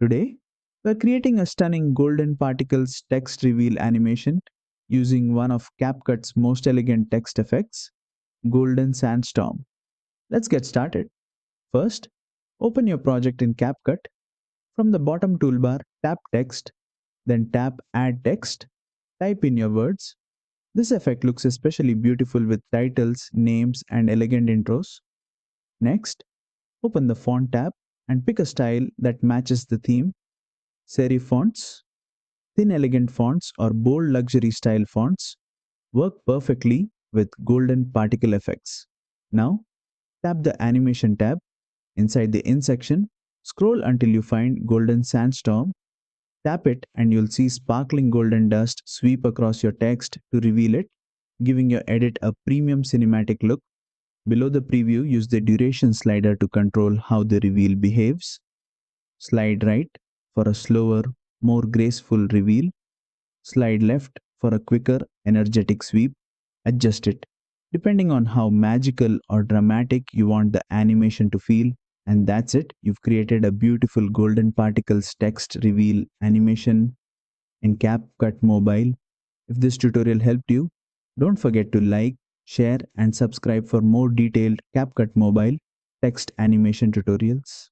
Today, we're creating a stunning golden particles text reveal animation using one of CapCut's most elegant text effects, Golden Sandstorm. Let's get started. First, open your project in CapCut. From the bottom toolbar, tap Text, then tap Add Text. Type in your words. This effect looks especially beautiful with titles, names, and elegant intros. Next, open the Font tab and pick a style that matches the theme. Serif fonts, thin elegant fonts, or bold luxury style fonts work perfectly with golden particle effects. Now, tap the Animation tab. Inside the In section, scroll until you find Golden Sandstorm. Tap it and you'll see sparkling golden dust sweep across your text to reveal it, giving your edit a premium cinematic look. Below the preview, use the duration slider to control how the reveal behaves. Slide right for a slower, more graceful reveal. Slide left for a quicker, energetic sweep. Adjust it depending on how magical or dramatic you want the animation to feel. And that's it. You've created a beautiful golden particles text reveal animation in CapCut Mobile. If this tutorial helped you, don't forget to like, share, and subscribe for more detailed CapCut Mobile text animation tutorials.